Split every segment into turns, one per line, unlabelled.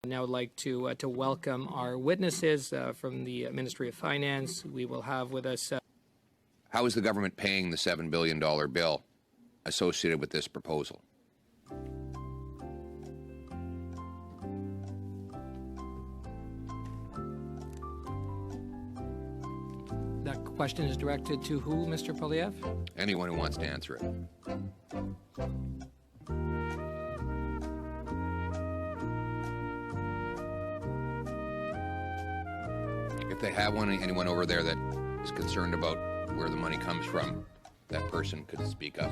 Now I'd like to welcome our witnesses from the Ministry of Finance. We will have with us...
How is the government paying the $7 billion bill associated with this proposal?
That question is directed to who, Mr. Poilievre?
Anyone who wants to answer it. If they have anyone over there that is concerned about where the money comes from, that person could speak up.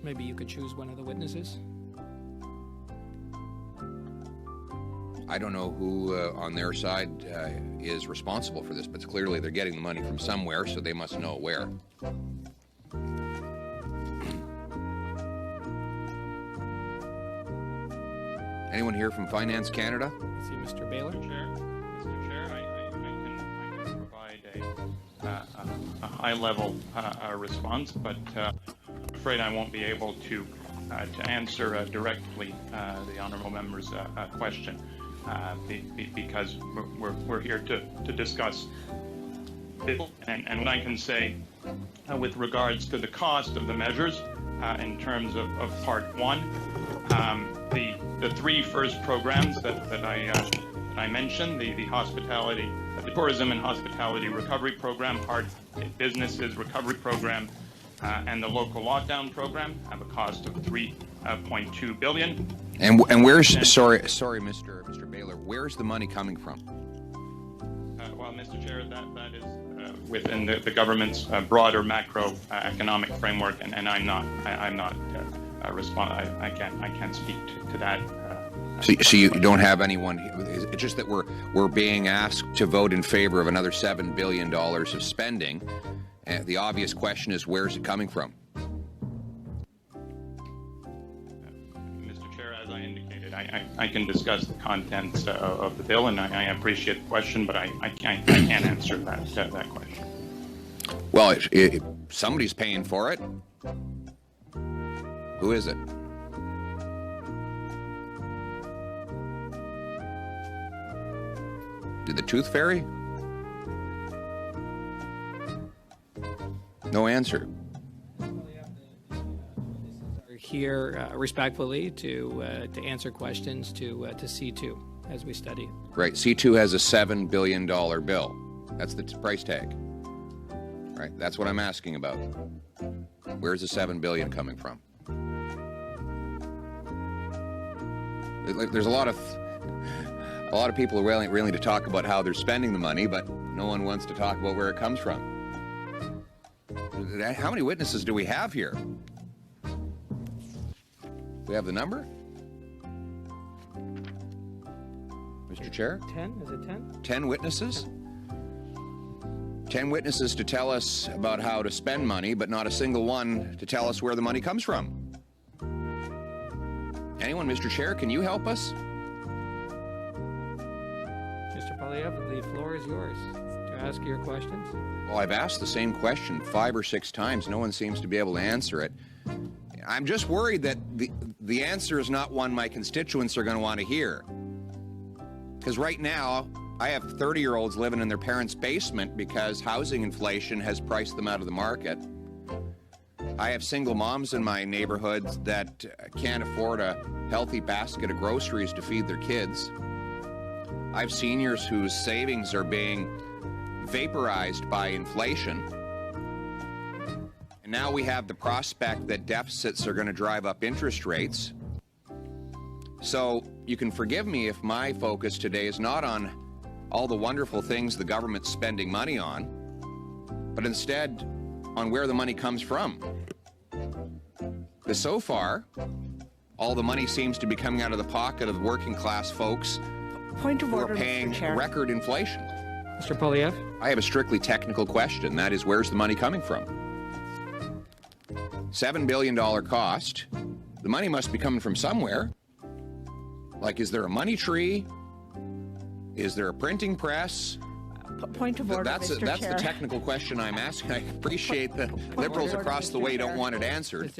Maybe you could choose one of the witnesses.
I don't know who on their side is responsible for this, but clearly they're getting the money from somewhere, so they must know where. Anyone here from Finance Canada?
I see Mr. Baylor.
Mr. Chair, I can provide a high-level response, but I'm afraid I won't be able to answer directly the honourable member's question because we're here to discuss it. And what I can say with regards to the cost of the measures in terms of Part 1, the three first programs that I mentioned, the hospitality, the tourism and hospitality recovery program, part businesses recovery program, and the local lockdown program have a cost of $3.2 billion.
And where's sorry, Mr. Baylor, where's the money coming from?
Well, Mr. Chair, that is within the government's broader macro economic framework, and I'm not I can't speak to that.
So you don't have anyone. It's just that we're being asked to vote in favor of another $7 billion of spending. And the obvious question is, where's it coming from?
Mr. Chair, as I indicated, I can discuss the contents of the bill, and I appreciate the question, but I can't answer that question.
Well, somebody's paying for it. Who is it? Did the Tooth Fairy? No answer.
We're here respectfully to answer questions to C2 as we study.
Right. C2 has a $7 billion bill. That's the price tag. Right. That's what I'm asking about. Where's the $7 billion coming from? There's a lot of people are willing to talk about how they're spending the money, but no one wants to talk about where it comes from. How many witnesses do we have here? We have the number? Mr. Chair?
10? Is it 10?
10 witnesses? 10 witnesses to tell us about how to spend money, but not a single one to tell us where the money comes from. Anyone, Mr. Chair, can you help us?
Mr. Poilievre, the floor is yours to ask your questions.
Well, I've asked the same question 5 or 6 times. No one seems to be able to answer it. I'm just worried that the answer is not one my constituents are going to want to hear. Because right now, I have 30-year-olds living in their parents' basement because housing inflation has priced them out of the market. I have single moms in my neighborhood that can't afford a healthy basket of groceries to feed their kids. I have seniors whose savings are being vaporized by inflation. And now we have the prospect that deficits are going to drive up interest rates. So you can forgive me if my focus today is not on all the wonderful things the government's spending money on, but instead on where the money comes from. Because so far, all the money seems to be coming out of the pocket of working class folks
Point of
who
order,
are paying
Mr. Chair.
record inflation.
Mr. Poilievre?
I have a strictly technical question. That is, where's the money coming from? $7 billion cost. The money must be coming from somewhere. Like, is there a money tree? Is there a printing press?
Point of order,
That's
Mr.
the
Chair.
technical question I'm asking. I appreciate that liberals across the way don't want it answered.